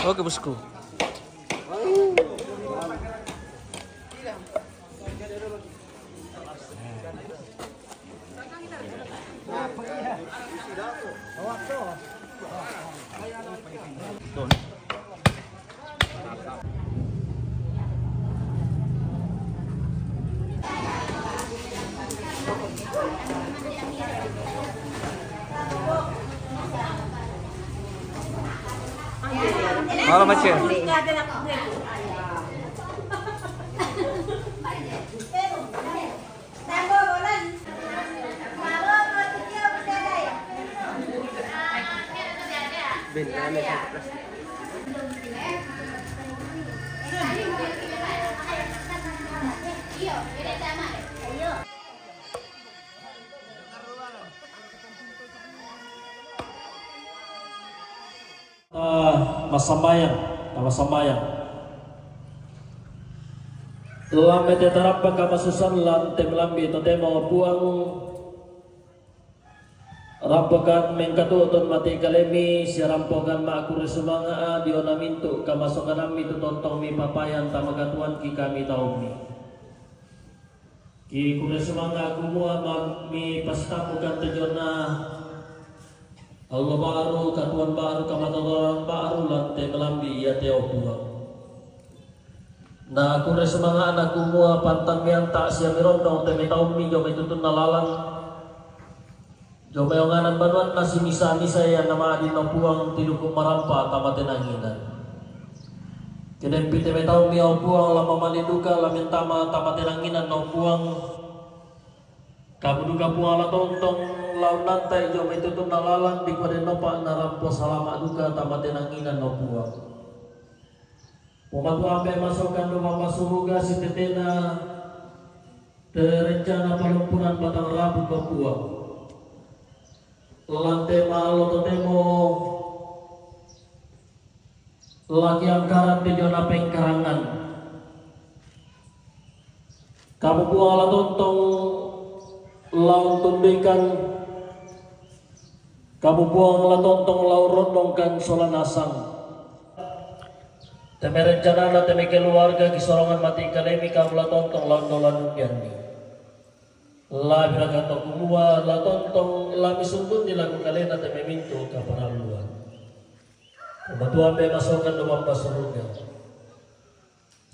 Oke bosku. Halo macam. Masambayang. Lambe tetarappa kamasusan lante melambi totemo puang rampokan mengkatuton mati kalemi sirampokan makure sumanga diona mintu kamasokan ami tontong mi papayan tamagatuan ki kami taumi ki kure sumanga kumua mi pastamukan tejona Allah baru katuan baru kamatoran baru lante melambi ya teo buang. Nah kure semanga anakku mua pantang yang tak siap mirondong temi taumi jome tutun nalalang. Jome onganan banuan nasi misa ya nama adi no buang tiduku marampa tamaten anginan. Kedempi temi taumi au buang lama maliduka lamin tamaten anginan no buang. Kamu duka buang ala tontong laun lantai jom itu tuh nalalang di kode nopak narampo salama duka tamaten anginan no buang. Pematu ampe masukkan rumah masuruga si tetena terencana pelumpuran batang rabu ke buang. Lantai malo totemo lagi angkaran di zona pengkarangan. Kamu buang ala tontong laun tundikan kamu buang la tontong lau rondongkan solanasang teme rencana na teme keluarga kisorongan mati kalemi kamu la tontong lau nolan yani la biragato kumua la tontong la misumbun dilaku kalena teme mintu kaparaluan pembatuan be masukkan domang basurga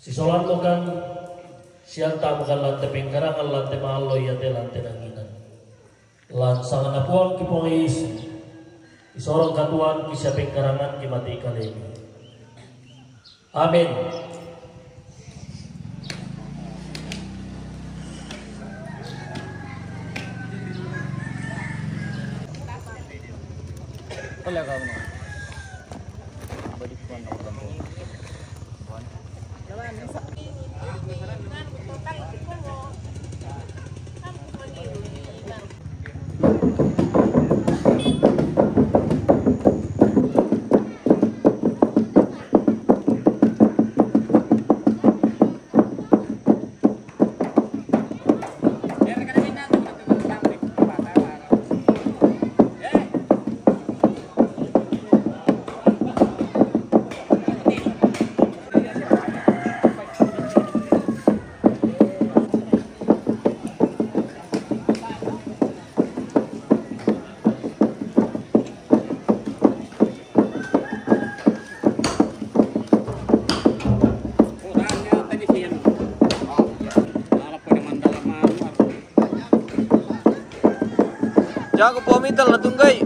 si solan mo kan sianta bukan lantai pengkarangan lantai malo ya te lantai nanginan lansangan apuang kipong isi isorong katuan kisah pengkarangan kimati kalemi amin. Oleh kamu. Jago pomital na tunggay.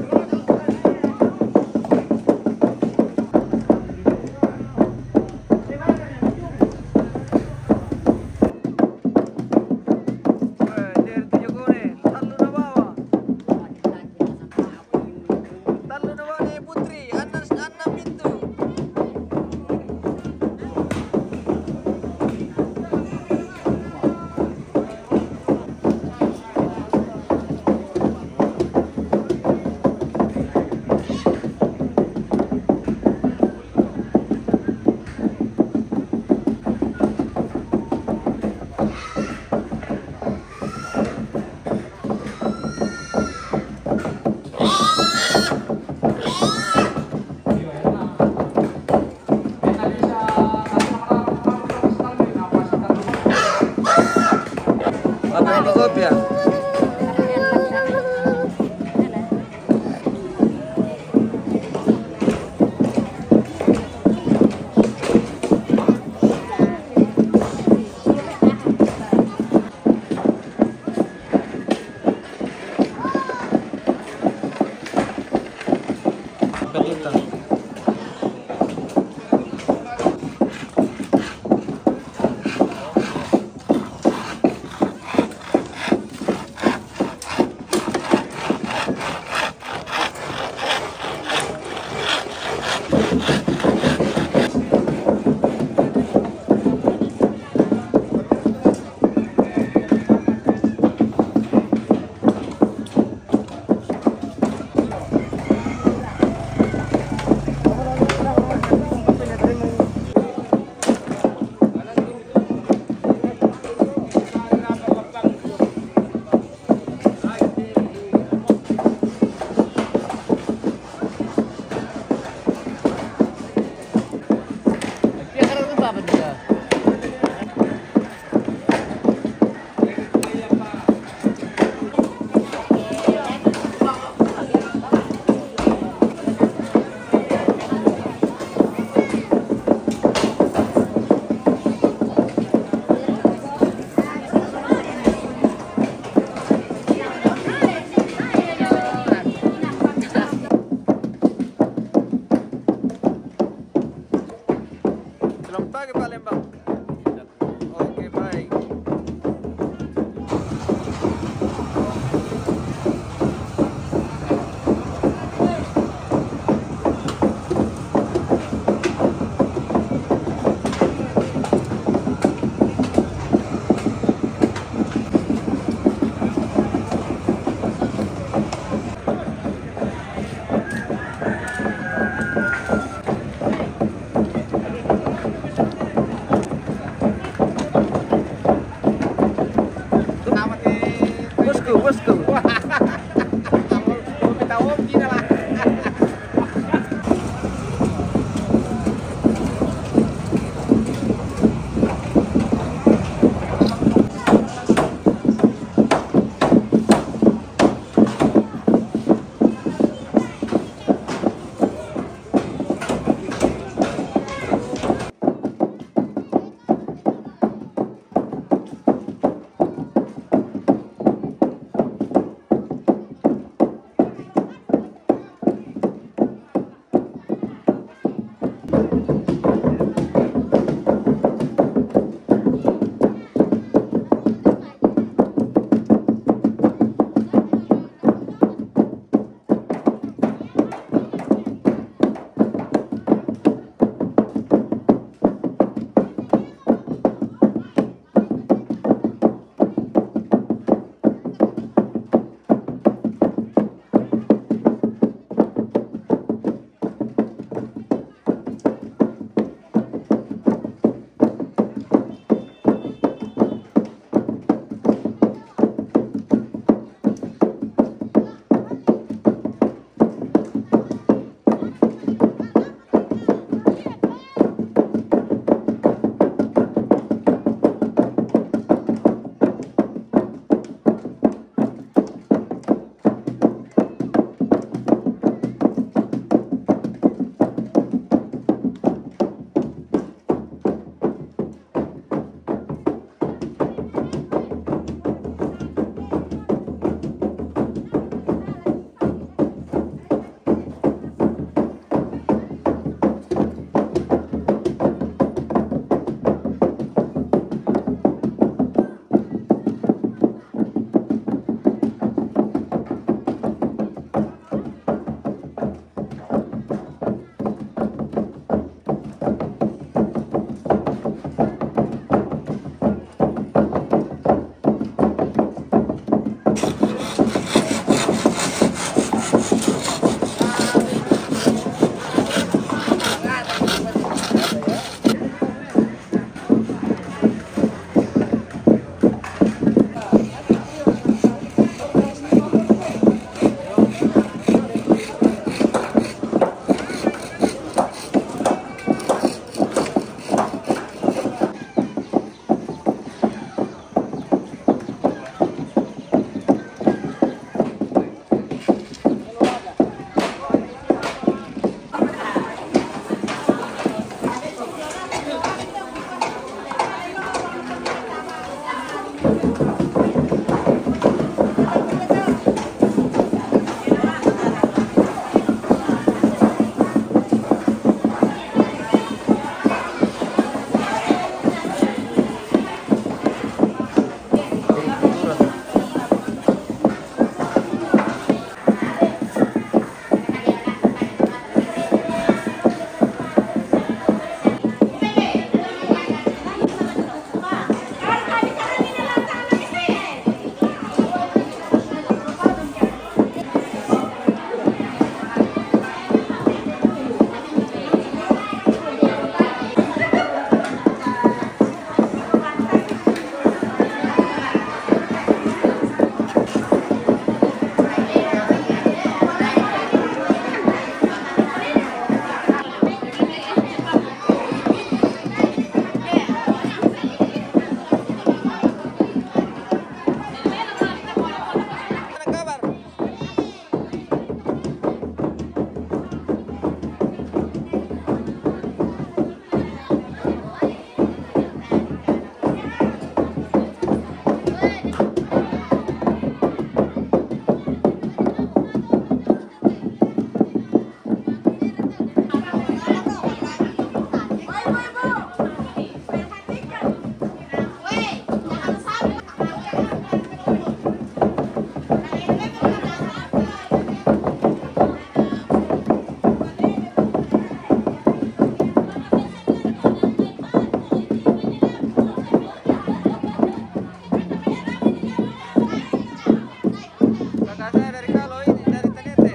saya dari Kalo, ini dari Ternate.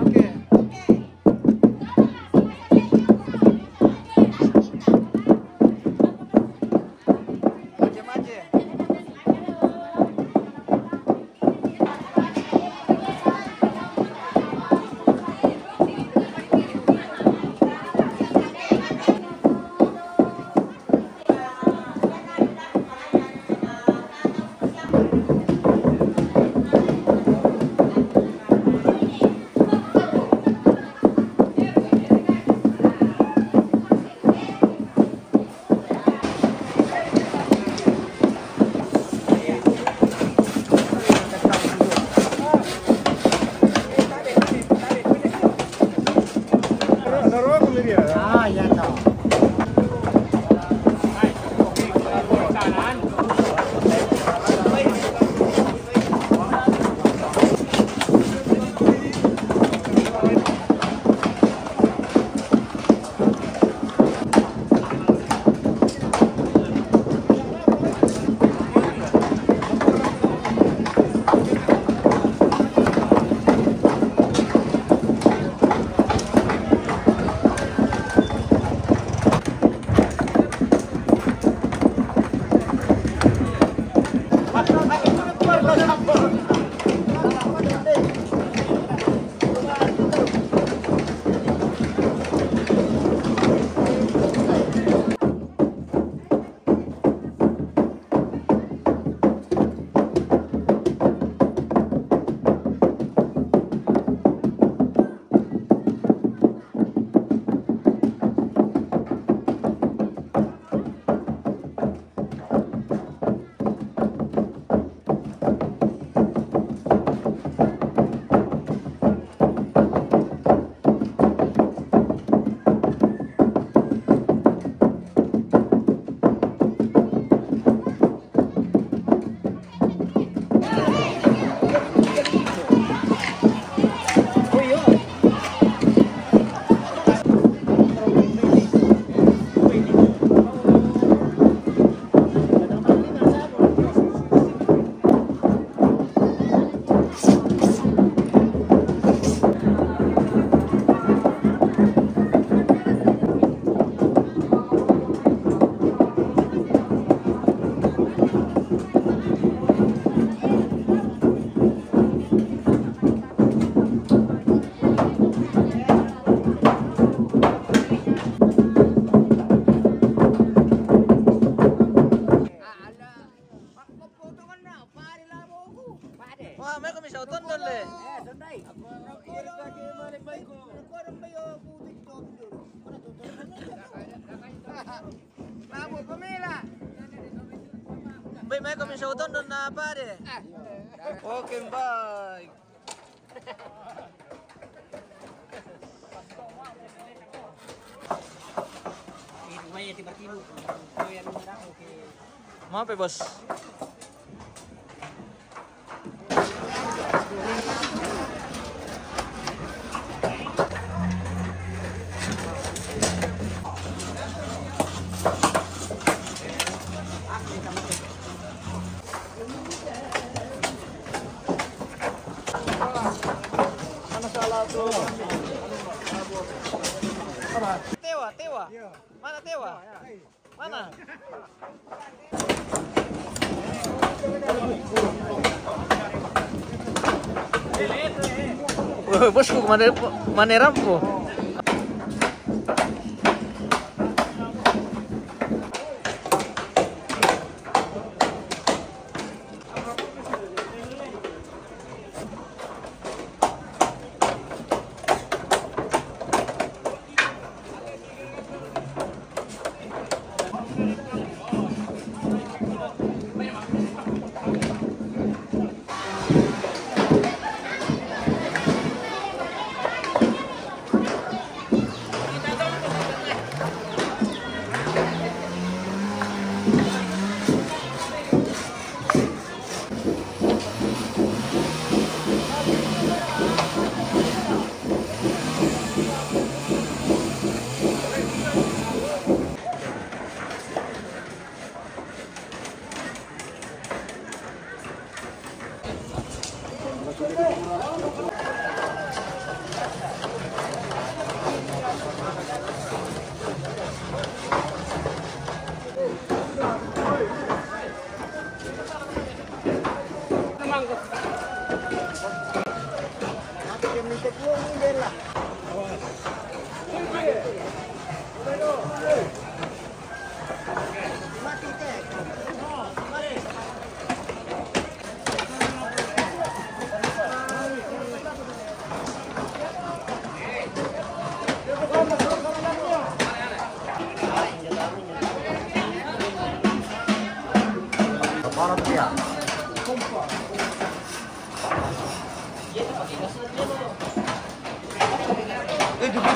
Oke. Mace-mace. Ah, ya tahu. Wah, may kami sa uton doon le. Bay, may kami sa uton doon na pare. Okay, bye. Mau apa, Bos? Tewa, Tewa. Mana Tewa? Mana? Bosku, mana rampu?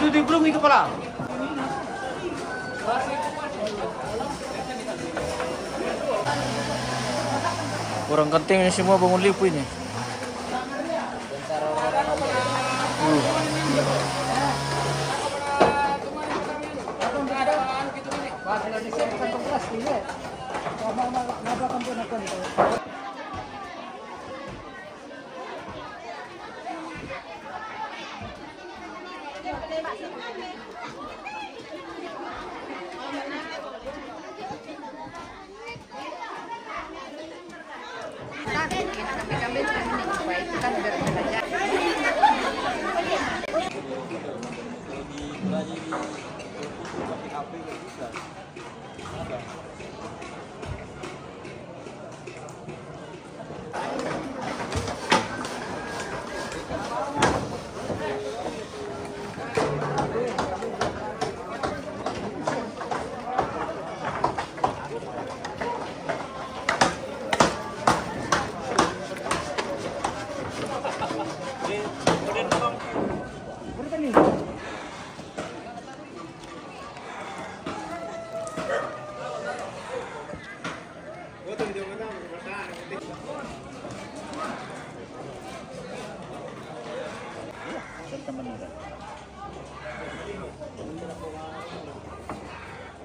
Duduk belum nih kepala. Orang kenting ini semua bangun lipu ini.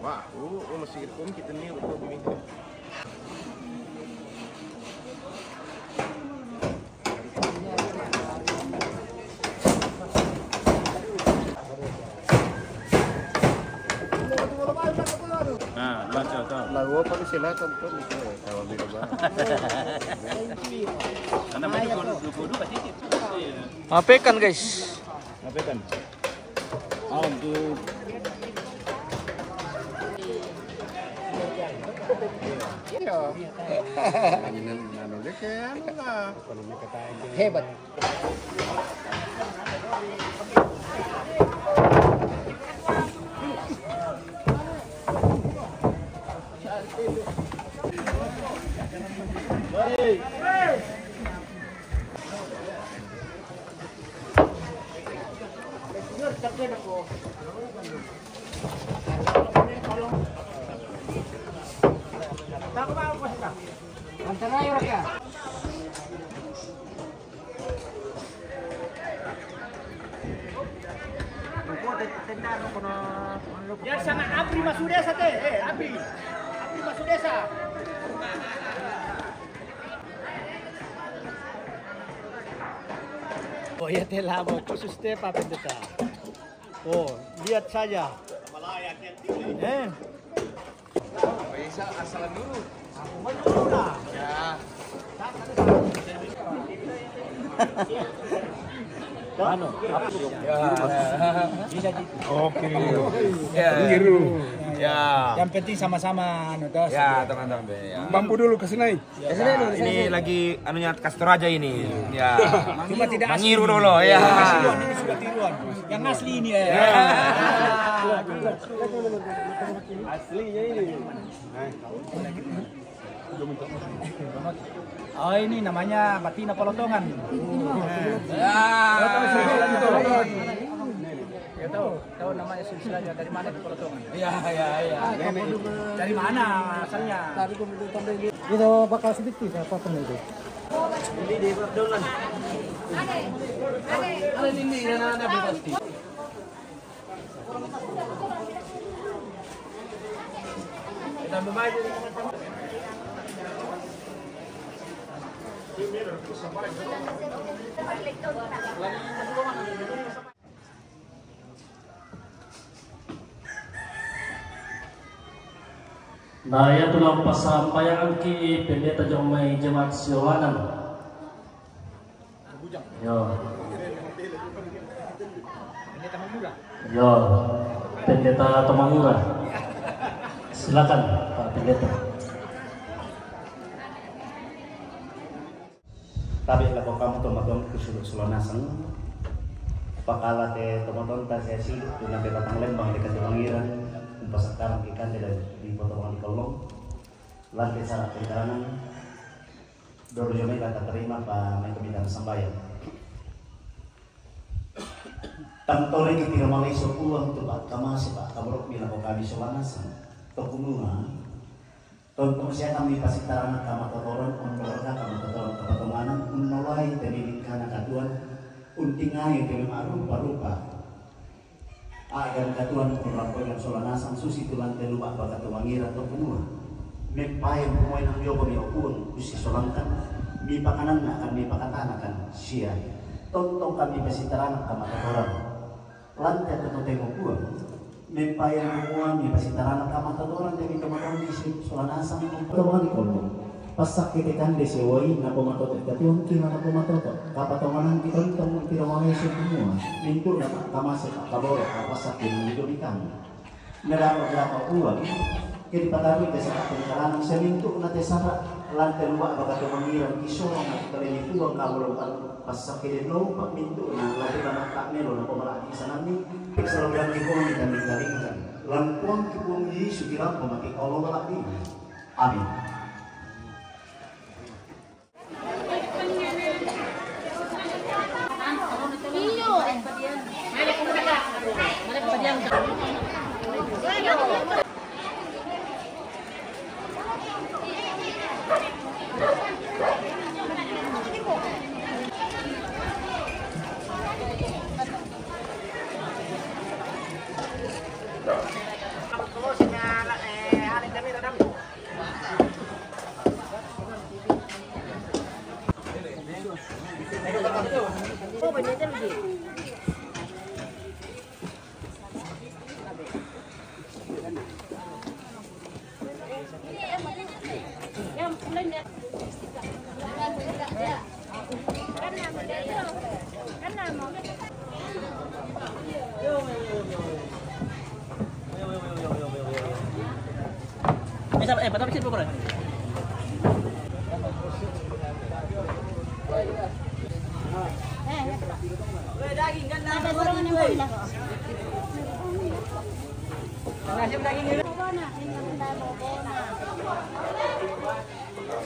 Wah, masih kita nih untuk bimbing. Nah, baca tahu. Lagu apa di sini tonton itu kalau di rumah. Karena banyak dulu pasti. Apekan guys. Apekan. Untuk Hebat. Ya sana Abri masuk desa teh, Abri masuk desa. Oh ya telah mau khusus teh Pak Pendeta. Oh lihat saja. bisa asalan dulu. Aku mau dulu lah. Ya. Anu, bisa gitu. Oh, kiri. Ya. Kiri. Ya. Yang penting sama-sama anu toh. Ya, teman-teman ya. Bambu dulu ke sini. Nah, ini lagi anunya Kastor aja ini. Ya. Cuma tidak asli. Mengiru dulu ya. Ini sudah tiruan. Yang asli ini ya. Aslinya ini. Oh ini namanya Batina Pelotongan. Ya tahu namanya silsilahnya dari mana itu Pelotongan? Iya. Dari mana asalnya? Itu bakal sedikit apa pun itu. Ini di Dolan. Ada ini ada pasti. Kita membaca Nah, ya tulang pasampayan ki pendeta jong may jemaat siwanan. Yo. Yo, pendeta Temangura. Silakan Pak Pendeta. Tabi lah kamu tomaton kesulut sulanasan. Pakala te tomaton ta sesi tuna te batang lembang dekat Temangiran. Pasakkan ikan di potongan di kolong. Lantai sana pencaranan. Dorjome kata terima Pak Menkominfo Sambayan. Tantore kita ramai sepulang tu Pak kamasi Pak kamu bilang kau kami selanasan. Tokununga. Tonton saya kami pasti tarana kama kotoran onolorga kama kotoran kapatomanan unolai tenilik kana katuan untingai teni rupa-rupa. Agar katuan pengelampoyan solanasan susi tulan telumak bakat Temangiran tokununga. Mempayan pemain ang yogo ni opun usi solangkan mi pakanan na kan mi pakatanakan sia. Tonton kami pasti tarana kama kotoran. Lantai tentu tengok buang. Mempayan umuan di pasitaran kama tatoran dari kematon di solanasan toman di kolong pasak kitekan di sewai na pematot katuan kina na pematot kapatomanan di tontong tirawai semua pintu na kamase kaboro pasak di domikan neraka uang kini patawi desa pencaranan semintu na tesara lantai luak bakat Temangiran kisoro na kalini uang kaboro pasak kini lo pak pintu na lagi na tak melo na pemalaki sanami Selalu kipung dan dikalikan lampuang kipung Yesus kira pemakai Allah lagi. Amin. Patah mesin pokoknya. Daging kan ada gorengan yang boleh. Nasi daging ini.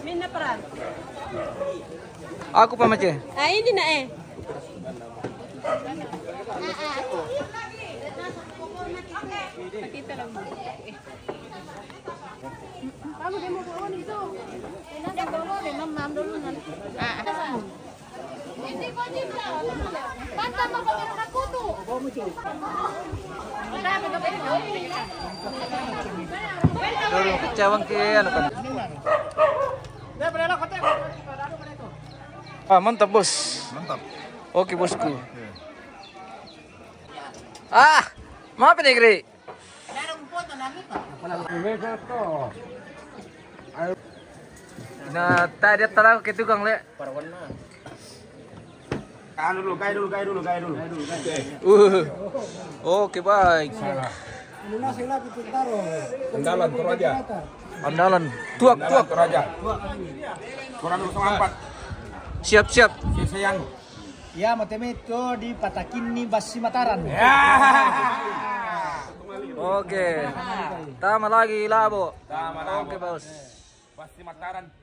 Minna peran. Aku pamace. Ah ini nak Kita lang. Kamu demo bawon itu. Enak dulu deh, mam dulu nanti. Hindi ko din sa. Panta mo ko meron ako to. Marami ka ba ito? Dulu kecewang ke anu kan. Ah, mantap bos. Mantap. Oke bosku. Ah, maaf nih Gri. Nah, tadi tahu ke tukang le. Gaya dulu. Oke baik. Andalan Toraja. Andalan. Tuak. Toraja. Kurang 04. Siap. Sayang. Ya, Matemeto di Patakin nih Basi Mataran. Oke. Tama lagi labo. Oke bos. Pasti Mataran.